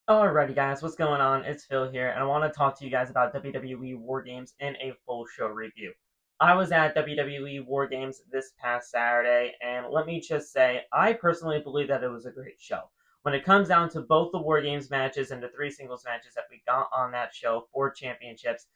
Alrighty guys, what's going on? It's Phil here, and I want to talk to you guys about WWE WarGames in a full show review. I was at WWE WarGames this past Saturday, and let me just say, I personally believe that it was a great show. When it comes down to both the WarGames matches and the three singles matches that we got on that show for championships,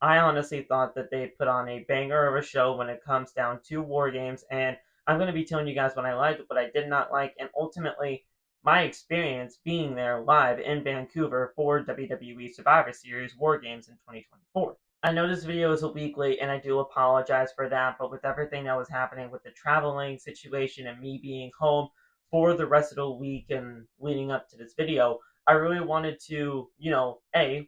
I honestly thought that they put on a banger of a show when it comes down to War Games, and I'm going to be telling you guys what I liked, what I did not like, and ultimately my experience being there live in Vancouver for WWE Survivor Series War Games in 2024. I know this video is a week late, and I do apologize for that, but with everything that was happening with the traveling situation and me being home for the rest of the week and leading up to this video, I really wanted to,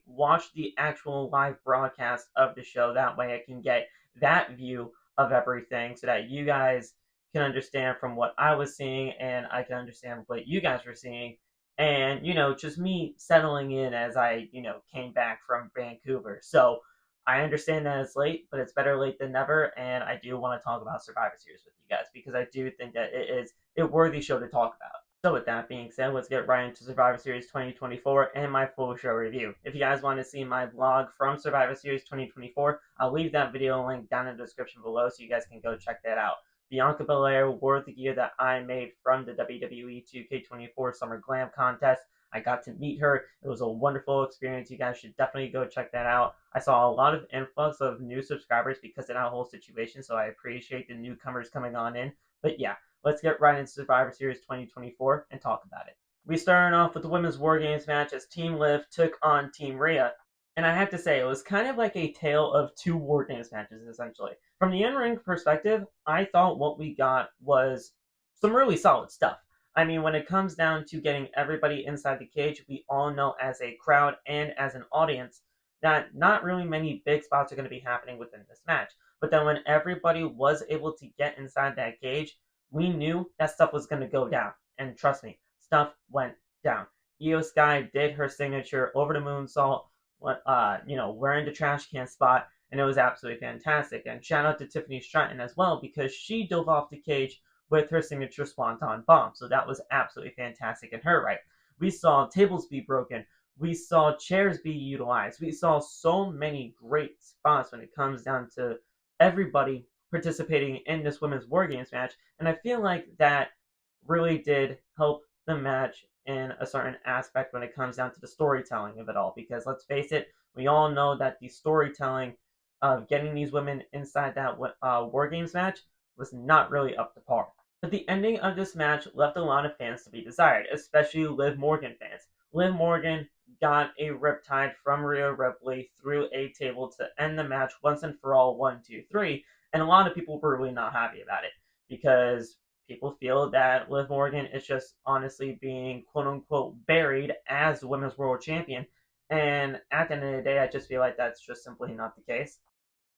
watch the actual live broadcast of the show. That way I can get that view of everything so that you guys can understand from what I was seeing and I can understand what you guys were seeing. And, just me settling in as I, came back from Vancouver. So I understand that it's late, but it's better late than never. And I do want to talk about Survivor Series with you guys because I do think that it is a worthy show to talk about. So with that being said, let's get right into Survivor Series 2024 and my full show review. If you guys want to see my vlog from Survivor Series 2024, I'll leave that video link down in the description below so you guys can go check that out. Bianca Belair wore the gear that I made from the WWE 2K24 Summer Glam contest. I got to meet her. It was a wonderful experience. You guys should definitely go check that out. I saw a lot of influx of new subscribers because of that whole situation, so I appreciate the newcomers coming on in. But yeah, let's get right into Survivor Series 2024 and talk about it. We started off with the Women's War Games match as Team Liv took on Team Rhea. And I have to say, it was kind of like a tale of two War Games matches, essentially. From the in-ring perspective, I thought what we got was some really solid stuff. I mean, when it comes down to getting everybody inside the cage, we all know as a crowd and as an audience that not really many big spots are going to be happening within this match. But then when everybody was able to get inside that cage, we knew that stuff was going to go down. And trust me, stuff went down. Io Sky did her signature over the moonsault, wearing the trash can spot, and it was absolutely fantastic. And shout out to Tiffany Stratton as well because she dove off the cage with her signature Swanton Bomb. So that was absolutely fantastic in her right. We saw tables be broken. We saw chairs be utilized. We saw so many great spots when it comes down to everybody participating in this women's War Games match. And I feel like that really did help the match in a certain aspect when it comes down to the storytelling of it all. Because let's face it, we all know that the storytelling of getting these women inside that War Games match was not really up to par. But the ending of this match left a lot of fans to be desired, especially Liv Morgan fans. Liv Morgan got a riptide from Rhea Ripley through a table to end the match once and for all, 1, 2, 3. And a lot of people were really not happy about it because people feel that Liv Morgan is just honestly being quote unquote buried as the women's world champion. And at the end of the day, I just feel like that's just simply not the case.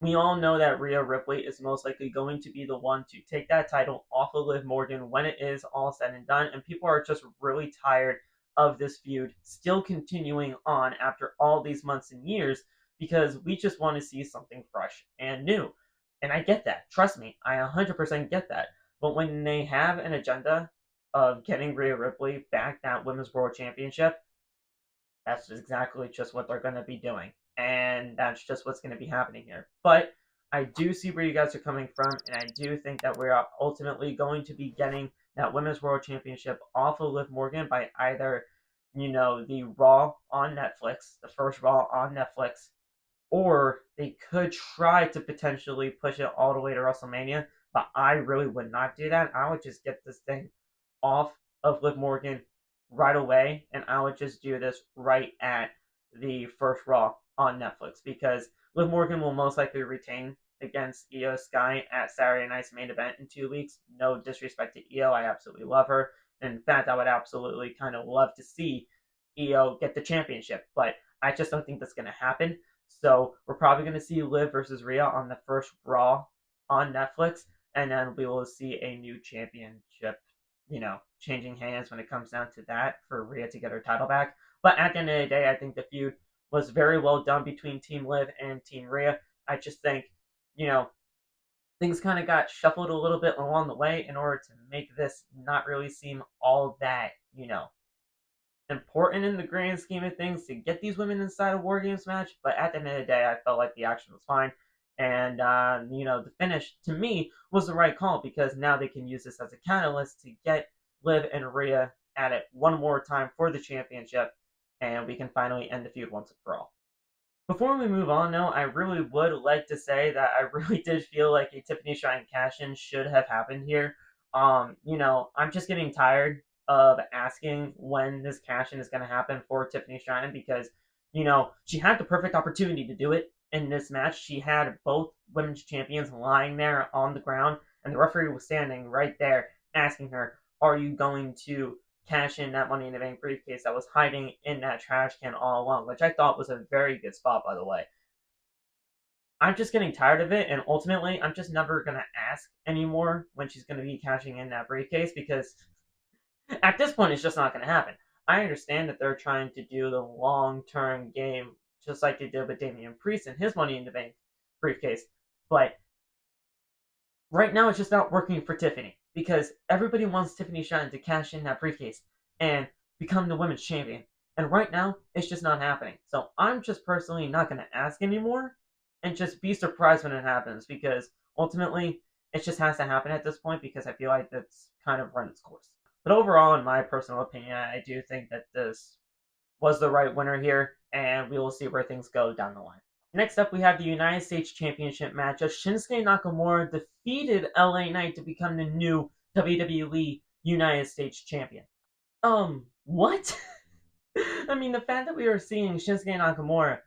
We all know that Rhea Ripley is most likely going to be the one to take that title off of Liv Morgan when it is all said and done, and people are just really tired of this feud still continuing on after all these months and years because we just want to see something fresh and new. And I get that. Trust me, I 100% get that. But when they have an agenda of getting Rhea Ripley back that Women's World Championship, that's exactly just what they're going to be doing. And that's just what's going to be happening here. But I do see where you guys are coming from, and I do think that we're ultimately going to be getting that Women's World Championship off of Liv Morgan by either, the Raw on Netflix, the first Raw on Netflix, or they could try to potentially push it all the way to WrestleMania. But I really would not do that. I would just get this thing off of Liv Morgan right away, and I would just do this right at the first Raw on Netflix because Liv Morgan will most likely retain against Io Sky at Saturday Night's main event in 2 weeks. No disrespect to Io, I absolutely love her. In fact, I would absolutely kind of love to see Io get the championship, but I just don't think that's going to happen. So we're probably going to see Liv versus Rhea on the first Raw on Netflix, and then we will see a new championship, changing hands when it comes down to that for Rhea to get her title back. But at the end of the day, I think the feud was very well done between Team Liv and Team Rhea. I just think, you know, things kind of got shuffled a little bit along the way in order to make this not really seem all that, important in the grand scheme of things to get these women inside a WarGames match, but at the end of the day, I felt like the action was fine. And, the finish, to me, was the right call because now they can use this as a catalyst to get Liv and Rhea at it one more time for the championship, and we can finally end the feud once and for all. Before we move on, though, I really would like to say that I really did feel like a Tiffany Shrine cash-in should have happened here. I'm just getting tired of asking when this cash-in is going to happen for Tiffany Shrine because, she had the perfect opportunity to do it in this match. She had both women's champions lying there on the ground, and the referee was standing right there asking her, are you going to cash in that Money in the Bank briefcase that was hiding in that trash can all along, which I thought was a very good spot, by the way. I'm just getting tired of it, and ultimately, I'm just never going to ask anymore when she's going to be cashing in that briefcase because at this point, it's just not going to happen. I understand that they're trying to do the long-term game just like they did with Damian Priest and his Money in the Bank briefcase, but right now it's just not working for Tiffany because everybody wants Tiffany Shrine to cash in that briefcase and become the women's champion. And right now, it's just not happening. So I'm just personally not going to ask anymore and just be surprised when it happens because ultimately, it just has to happen at this point because I feel like that's kind of run its course. But overall, in my personal opinion, I do think that this was the right winner here, and we will see where things go down the line. Next up, we have the United States Championship match as Shinsuke Nakamura defeated LA Knight to become the new WWE United States Champion. What? I mean, the fact that we are seeing Shinsuke Nakamura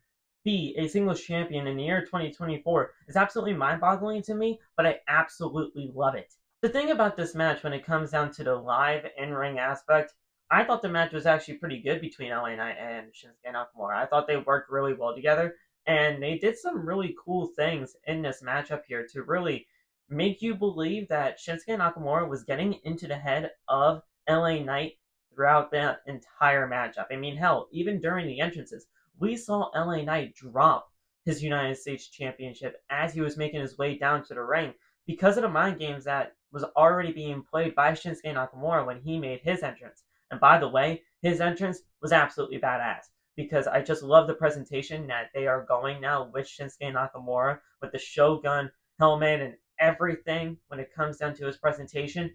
be a singles champion in the year 2024 is absolutely mind-boggling to me, but I absolutely love it. The thing about this match when it comes down to the live in-ring aspect, I thought the match was actually pretty good between LA Knight and Shinsuke Nakamura. I thought they worked really well together, and they did some really cool things in this matchup here to really make you believe that Shinsuke Nakamura was getting into the head of LA Knight throughout that entire matchup. I mean, hell, even during the entrances, we saw LA Knight drop his United States Championship as he was making his way down to the ring because of the mind games that was already being played by Shinsuke Nakamura when he made his entrance. And by the way, his entrance was absolutely badass because I just love the presentation that they are going now with Shinsuke Nakamura with the Shogun helmet and everything when it comes down to his presentation.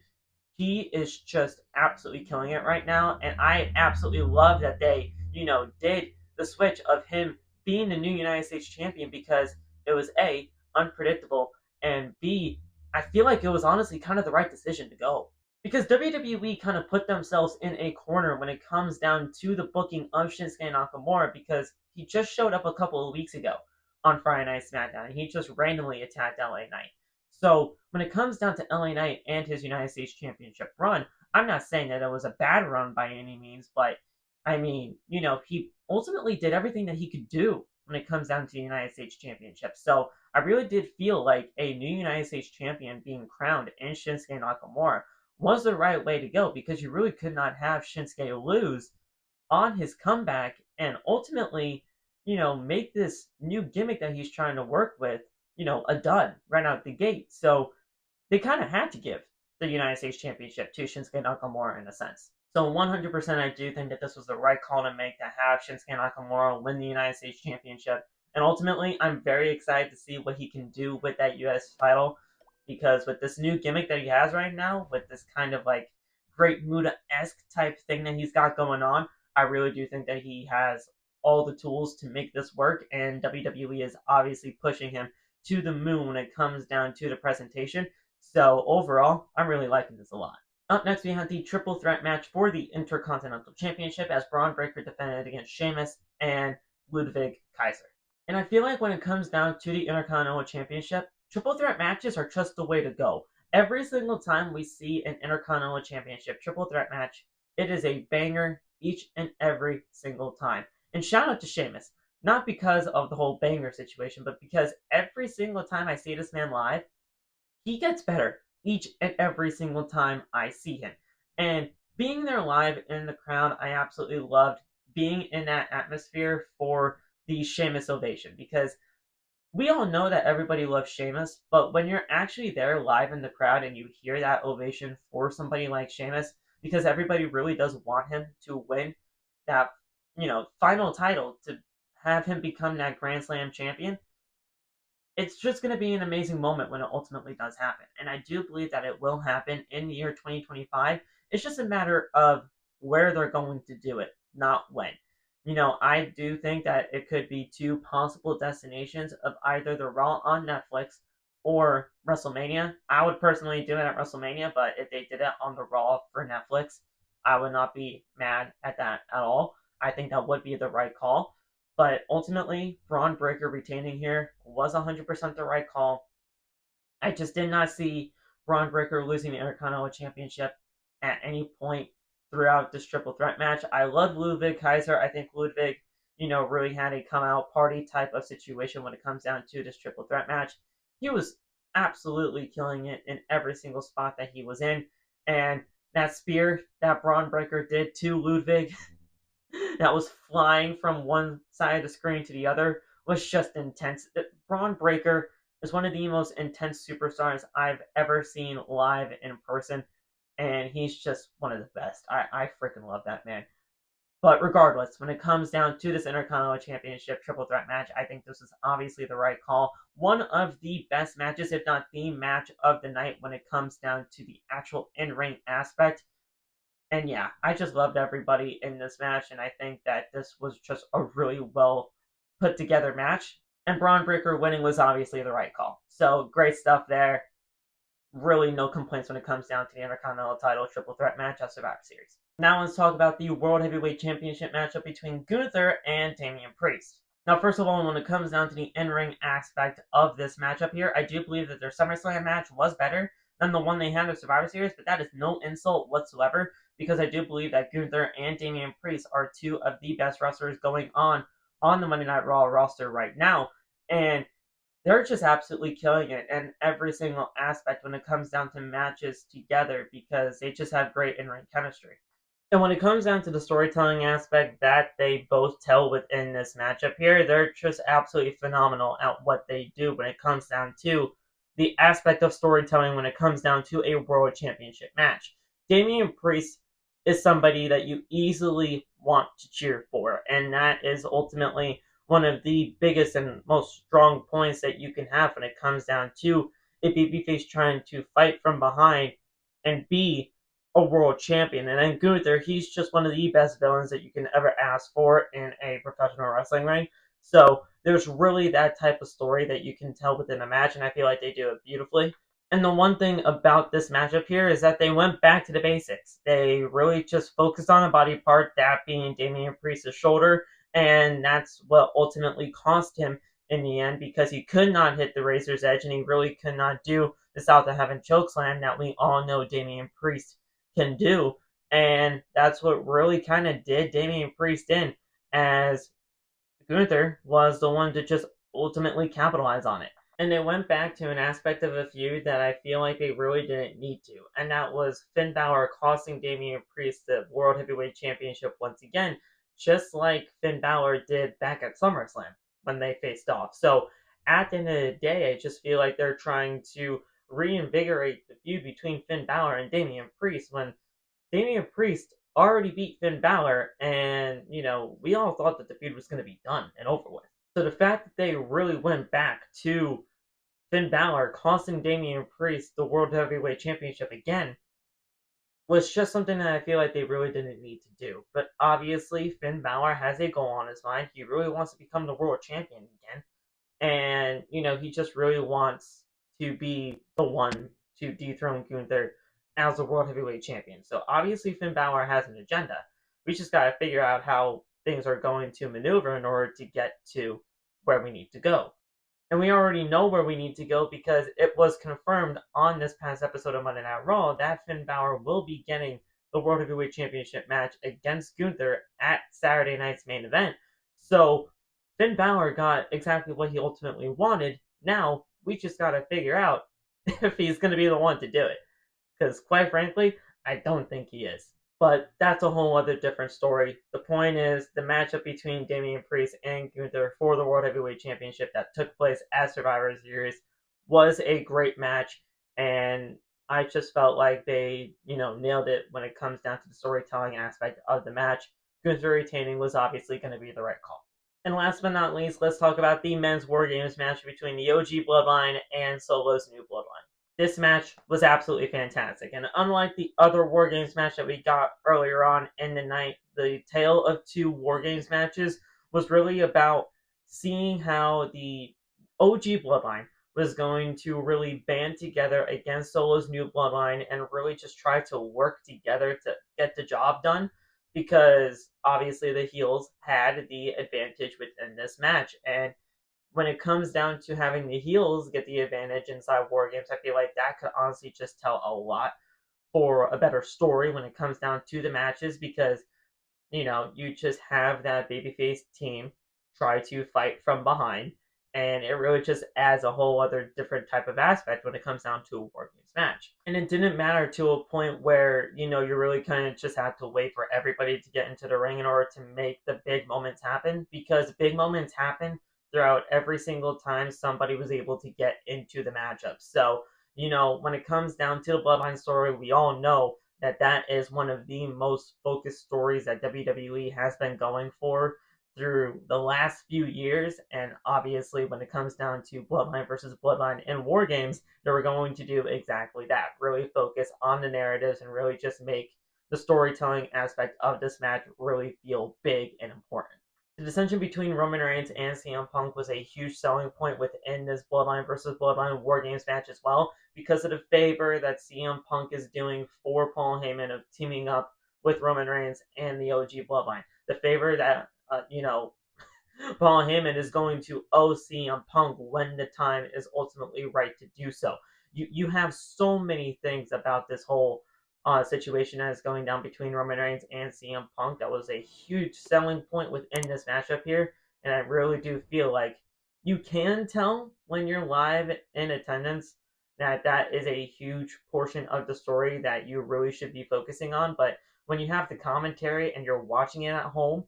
He is just absolutely killing it right now, and I absolutely love that they, did the switch of him being the new United States champion because it was A, unpredictable, and B, I feel like it was honestly kind of the right decision to go. Because WWE kind of put themselves in a corner when it comes down to the booking of Shinsuke Nakamura because he just showed up a couple of weeks ago on Friday Night SmackDown and he just randomly attacked LA Knight. So when it comes down to LA Knight and his United States Championship run, I'm not saying that it was a bad run by any means, but I mean, he ultimately did everything that he could do when it comes down to the United States Championship. So I really did feel like a new United States champion being crowned in Shinsuke Nakamura was the right way to go because you really could not have Shinsuke lose on his comeback and ultimately, make this new gimmick that he's trying to work with, a dud right out the gate. So they kind of had to give the United States Championship to Shinsuke Nakamura in a sense. So 100% I do think that this was the right call to make to have Shinsuke Nakamura win the United States Championship. And ultimately, I'm very excited to see what he can do with that US title because with this new gimmick that he has right now, with this kind of like Great Muta-esque type thing that he's got going on, I really do think that he has all the tools to make this work, and WWE is obviously pushing him to the moon when it comes down to the presentation. So overall, I'm really liking this a lot. Up next, we have the triple threat match for the Intercontinental Championship as Bron Breakker defended against Sheamus and Ludwig Kaiser. And I feel like when it comes down to the Intercontinental Championship, triple threat matches are just the way to go. Every single time we see an Intercontinental Championship triple threat match, it is a banger each and every single time. And shout out to Sheamus, not because of the whole banger situation, but because every single time I see this man live, he gets better each and every single time I see him. And being there live in the crowd, I absolutely loved being in that atmosphere for the Sheamus ovation because we all know that everybody loves Sheamus, but when you're actually there live in the crowd and you hear that ovation for somebody like Sheamus, because everybody really does want him to win, that, final title, to have him become that Grand Slam champion, it's just going to be an amazing moment when it ultimately does happen. And I do believe that it will happen in the year 2025. It's just a matter of where they're going to do it, not when. I do think that it could be two possible destinations of either the Raw on Netflix or WrestleMania. I would personally do it at WrestleMania, but if they did it on the Raw for Netflix, I would not be mad at that at all. I think that would be the right call. But ultimately, Braun Breaker retaining here was 100% the right call. I just did not see Braun Breaker losing the Intercontinental Championship at any point throughout this triple threat match. I love Ludwig Kaiser. I think Ludwig, really had a come out party type of situation when it comes down to this triple threat match. He was absolutely killing it in every single spot that he was in. And that spear that Braun Breaker did to Ludwig that was flying from one side of the screen to the other was just intense. Braun Breaker is one of the most intense superstars I've ever seen live in person, and he's just one of the best. I freaking love that man. But regardless, when it comes down to this Intercontinental Championship triple threat match, I think this is obviously the right call. One of the best matches, if not the match of the night, when it comes down to the actual in-ring aspect. And yeah, I just loved everybody in this match, and I think that this was just a really well put together match. And Braun Breaker winning was obviously the right call. So great stuff there. Really no complaints when it comes down to the Intercontinental title triple threat match at Survivor Series. Now let's talk about the World Heavyweight Championship matchup between Gunther and Damian Priest. Now, first of all, when it comes down to the in-ring aspect of this matchup here, I do believe that their SummerSlam match was better than the one they had at Survivor Series, but that is no insult whatsoever, because I do believe that Gunther and Damian Priest are two of the best wrestlers going on the Monday Night Raw roster right now. And they're just absolutely killing it in every single aspect when it comes down to matches together, because they just have great in-ring chemistry. And when it comes down to the storytelling aspect that they both tell within this matchup here, they're just absolutely phenomenal at what they do when it comes down to the aspect of storytelling when it comes down to a World Championship match. Damian Priest is somebody that you easily want to cheer for, and that is ultimately one of the biggest and most strong points that you can have when it comes down to a babyface trying to fight from behind and be a world champion. And then Gunther, he's just one of the best villains that you can ever ask for in a professional wrestling ring. So there's really that type of story that you can tell within a match, and I feel like they do it beautifully. And the one thing about this matchup here is that they went back to the basics. They really just focused on a body part, that being Damian Priest's shoulder, and that's what ultimately cost him in the end, because he could not hit the Razor's Edge, and he really could not do the South of Heaven chokeslam that we all know Damian Priest can do. And that's what really kind of did Damian Priest in, as Gunther was the one to just ultimately capitalize on it. And they went back to an aspect of a feud that I feel like they really didn't need to, and that was Finn Balor costing Damian Priest the World Heavyweight Championship once again, just like Finn Balor did back at SummerSlam when they faced off. So at the end of the day, I just feel like they're trying to reinvigorate the feud between Finn Balor and Damian Priest, when Damian Priest already beat Finn Balor, and, we all thought that the feud was going to be done and over with. So the fact that they really went back to Finn Balor costing Damian Priest the World Heavyweight Championship again was just something that I feel like they really didn't need to do. But obviously, Finn Balor has a goal on his mind. He really wants to become the world champion again. And, he just really wants to be the one to dethrone Gunther as the World Heavyweight Champion. So obviously, Finn Balor has an agenda. We just got to figure out how things are going to maneuver in order to get to where we need to go. And we already know where we need to go, because it was confirmed on this past episode of Monday Night Raw that Finn Balor will be getting the World Heavyweight Championship match against Gunther at Saturday night's main event. So Finn Balor got exactly what he ultimately wanted. Now we just got to figure out if he's going to be the one to do it. Because quite frankly, I don't think he is. But that's a whole other different story. The point is, the matchup between Damian Priest and Gunther for the World Heavyweight Championship that took place at Survivor Series was a great match, and I just felt like they, nailed it when it comes down to the storytelling aspect of the match. Gunther retaining was obviously going to be the right call. And last but not least, let's talk about the men's War Games match between the OG Bloodline and Solo's new Bloodline. This match was absolutely fantastic, and unlike the other War Games match that we got earlier on in the night, the Tale of Two War Games matches was really about seeing how the OG Bloodline was going to really band together against Solo's new Bloodline and really just try to work together to get the job done, because obviously the heels had the advantage within this match. And when it comes down to having the heels get the advantage inside War Games, I feel like that could honestly just tell a lot for a better story when it comes down to the matches, because you just have that babyface team try to fight from behind, and it really just adds a whole other different type of aspect when it comes down to a War Games match. And it didn't matter to a point where, you really kind of just had to wait for everybody to get into the ring in order to make the big moments happen, because big moments happen throughout every single time somebody was able to get into the matchup. So, when it comes down to the Bloodline story, we all know that is one of the most focused stories that WWE has been going for through the last few years. And obviously, when it comes down to Bloodline versus Bloodline in War Games, they were going to do exactly that. Really focus on the narratives and really just make the storytelling aspect of this match really feel big and important. The dissension between Roman Reigns and CM Punk was a huge selling point within this Bloodline versus Bloodline War Games match as well, because of the favor that CM Punk is doing for Paul Heyman of teaming up with Roman Reigns and the OG Bloodline. The favor that, Paul Heyman is going to owe CM Punk when the time is ultimately right to do so. You have so many things about this whole situation that is going down between Roman Reigns and CM Punk that was a huge selling point within this matchup here. And I really do feel like you can tell when you're live in attendance that is a huge portion of the story that you really should be focusing on. But when you have the commentary and you're watching it at home,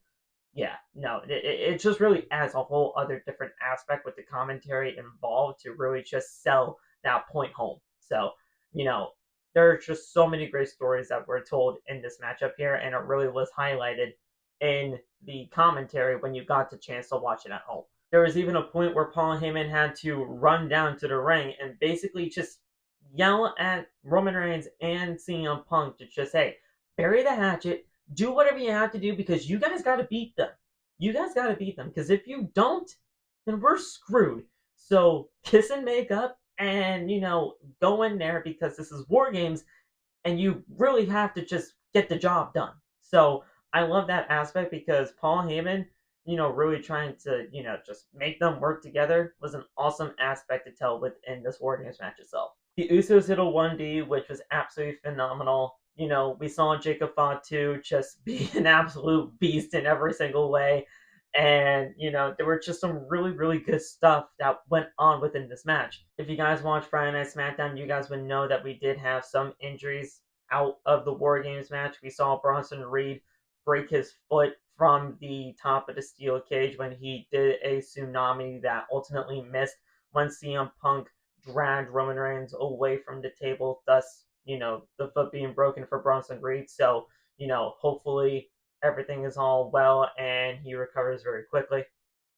yeah, no, it just really adds a whole other different aspect with the commentary involved to really just sell that point home. So, there are just so many great stories that were told in this matchup here, and it really was highlighted in the commentary when you got the chance to watch it at home. There was even a point where Paul Heyman had to run down to the ring and basically just yell at Roman Reigns and CM Punk to just say, bury the hatchet, do whatever you have to do, because you guys got to beat them. You guys got to beat them, because if you don't, then we're screwed. So kiss and make up and, go in there, because this is War Games and you really have to just get the job done. So I love that aspect, because Paul Heyman, really trying to, just make them work together was an awesome aspect to tell within this War Games match itself. The Usos hit a 1D, which was absolutely phenomenal. We saw Jacob Fatu just be an absolute beast in every single way. And, there were just some really, really good stuff that went on within this match. If you guys watched Friday Night SmackDown, you guys would know that we did have some injuries out of the War Games match. We saw Bronson Reed break his foot from the top of the steel cage when he did a tsunami that ultimately missed when CM Punk dragged Roman Reigns away from the table, thus, the foot being broken for Bronson Reed. So, hopefully everything is all well and he recovers very quickly.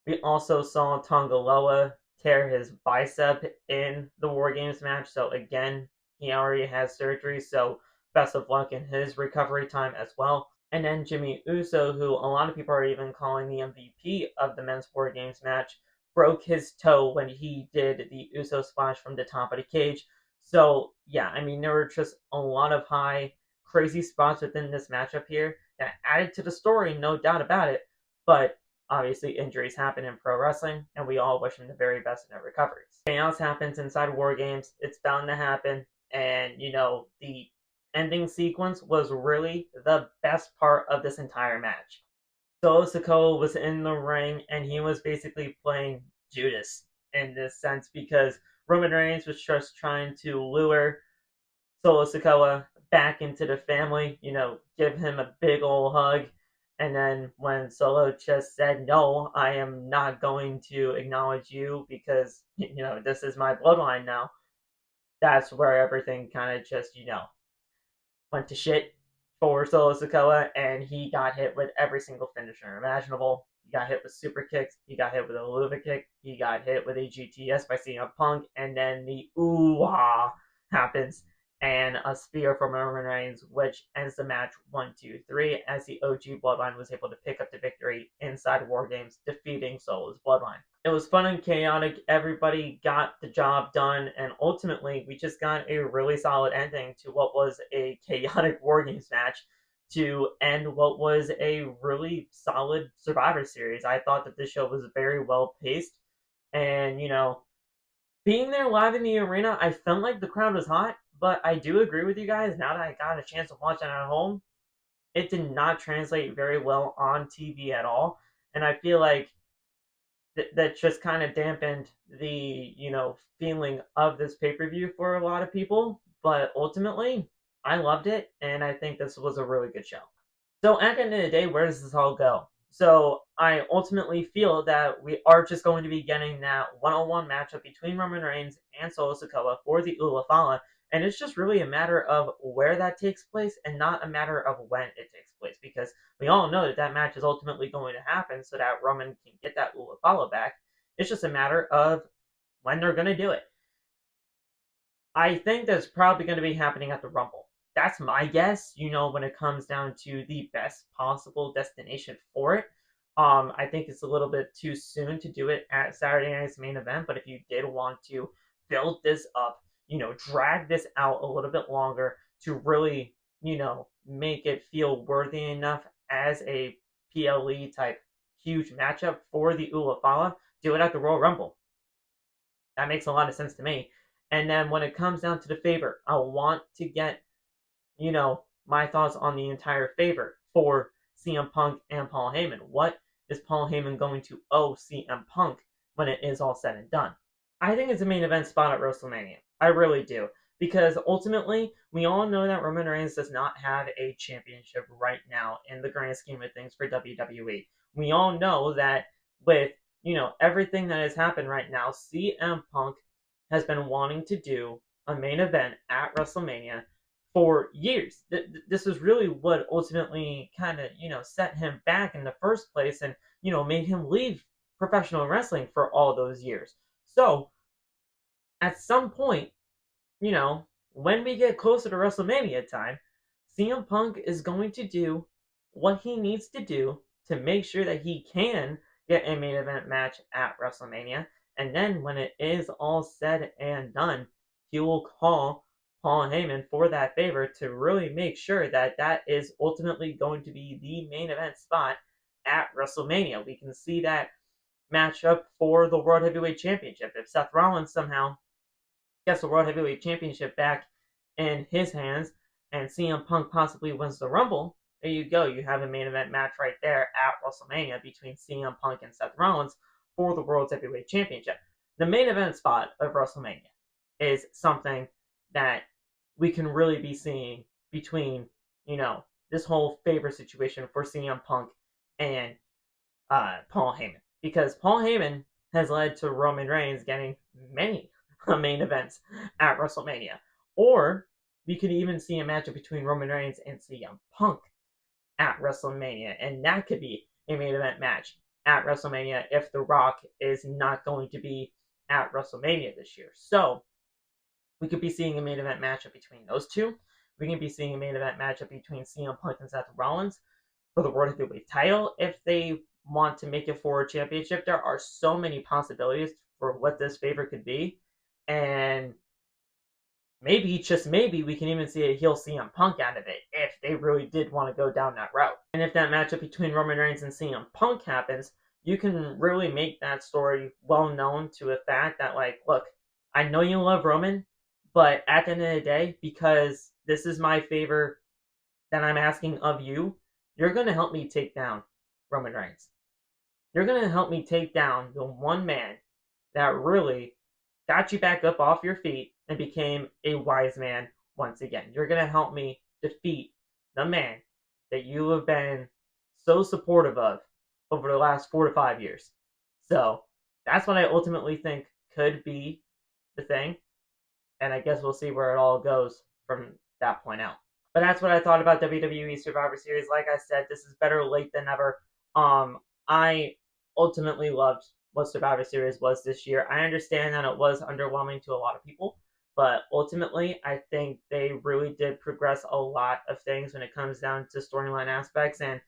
We also saw Tonga Loa tear his bicep in the War Games match. So again, he already has surgery, so best of luck in his recovery time as well. And then Jimmy Uso, who a lot of people are even calling the MVP of the men's War Games match, broke his toe when he did the Uso splash from the top of the cage. So, yeah, there were just a lot of high, crazy spots within this matchup here that added to the story, no doubt about it. But obviously, injuries happen in pro wrestling, and we all wish him the very best in their recoveries. Chaos happens inside War Games. It's bound to happen. And, the ending sequence was really the best part of this entire match. Solo Sikoa was in the ring, and he was basically playing Judas in this sense, because Roman Reigns was just trying to lure Solo Sikoa back into the family, give him a big old hug. And then when Solo just said, no, I am not going to acknowledge you because, this is my bloodline now, that's where everything kind of just, went to shit for Solo Sikoa, and he got hit with every single finisher imaginable. He got hit with super kicks. He got hit with a Ludwig kick. He got hit with a GTS by CM Punk, and then the ooh-ah happens, and a spear from Roman Reigns, which ends the match 1-2-3, as the OG Bloodline was able to pick up the victory inside WarGames, defeating Solo's Bloodline. It was fun and chaotic. Everybody got the job done, and ultimately, we just got a really solid ending to what was a chaotic WarGames match to end what was a really solid Survivor Series. I thought that this show was very well paced, and being there live in the arena, I felt like the crowd was hot, but I do agree with you guys. Now that I got a chance to watch it at home, it did not translate very well on TV at all, and I feel like that just kind of dampened the feeling of this pay-per-view for a lot of people. But ultimately, I loved it, and I think this was a really good show. So at the end of the day, where does this all go? So I ultimately feel that we are just going to be getting that one-on-one matchup between Roman Reigns and Solo Sikoa for the Ulafala, and it's just really a matter of where that takes place and not a matter of when it takes place, because we all know that that match is ultimately going to happen so that Roman can get that Ulafala back. It's just a matter of when they're going to do it. I think that's probably going to be happening at the Rumble. That's my guess, when it comes down to the best possible destination for it. I think it's a little bit too soon to do it at Saturday night's main event, but if you did want to build this up, drag this out a little bit longer to really, make it feel worthy enough as a PLE type huge matchup for the Ulafala, do it at the Royal Rumble. That makes a lot of sense to me. And then when it comes down to the favor, I want to get, my thoughts on the entire favor for CM Punk and Paul Heyman. What is Paul Heyman going to owe CM Punk when it is all said and done? I think it's a main event spot at WrestleMania. I really do. Because ultimately, we all know that Roman Reigns does not have a championship right now in the grand scheme of things for WWE. We all know that with, everything that has happened right now, CM Punk has been wanting to do a main event at WrestleMania for years. This is really what ultimately kind of, set him back in the first place and, made him leave professional wrestling for all those years. So, at some point, when we get closer to WrestleMania time, CM Punk is going to do what he needs to do to make sure that he can get a main event match at WrestleMania. And then when it is all said and done, he will call Paul Heyman for that favor to really make sure that that is ultimately going to be the main event spot at WrestleMania. We can see that matchup for the World Heavyweight Championship. If Seth Rollins somehow gets the World Heavyweight Championship back in his hands and CM Punk possibly wins the Rumble, there you go. You have a main event match right there at WrestleMania between CM Punk and Seth Rollins for the World Heavyweight Championship. The main event spot of WrestleMania is something that we can really be seeing between, this whole favor situation for CM Punk and Paul Heyman. Because Paul Heyman has led to Roman Reigns getting many main events at WrestleMania. Or we could even see a matchup between Roman Reigns and CM Punk at WrestleMania. And that could be a main event match at WrestleMania if The Rock is not going to be at WrestleMania this year. So we could be seeing a main event matchup between those two. We can be seeing a main event matchup between CM Punk and Seth Rollins for the World Heavyweight title if they want to make it for a championship. There are so many possibilities for what this favor could be. And maybe, just maybe, we can even see a heel CM Punk out of it if they really did want to go down that route. And if that matchup between Roman Reigns and CM Punk happens, you can really make that story well known to a fact that, look, I know you love Roman, but at the end of the day, because this is my favor that I'm asking of you, you're going to help me take down Roman Reigns. You're going to help me take down the one man that really got you back up off your feet and became a wise man once again. You're going to help me defeat the man that you have been so supportive of over the last 4 to 5 years. So that's what I ultimately think could be the thing. And I guess we'll see where it all goes from that point out. But that's what I thought about WWE Survivor Series. Like I said, this is better late than never. I ultimately loved what Survivor Series was this year. I understand that it was underwhelming to a lot of people, but ultimately, I think they really did progress a lot of things when it comes down to storyline aspects, and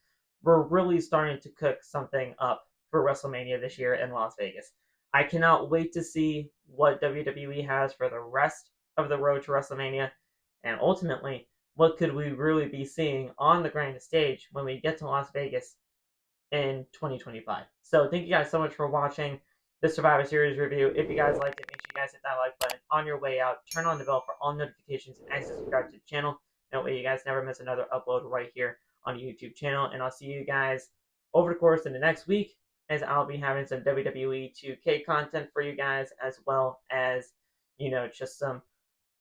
we're really starting to cook something up for WrestleMania this year in Las Vegas. I cannot wait to see what WWE has for the rest of the road to WrestleMania, and ultimately, what could we really be seeing on the grandest stage when we get to Las Vegas in 2025. So thank you guys so much for watching the Survivor Series review. If you guys liked it, make sure you guys hit that like button on your way out. Turn on the bell for all notifications and subscribe to the channel. That way you guys never miss another upload right here on the YouTube channel. And I'll see you guys over the course of the next week, as I'll be having some WWE 2K content for you guys, as well as, just some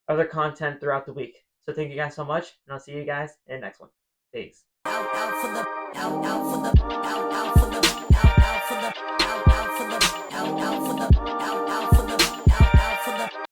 other content throughout the week. So thank you guys so much, and I'll see you guys in the next one. Peace. Out for the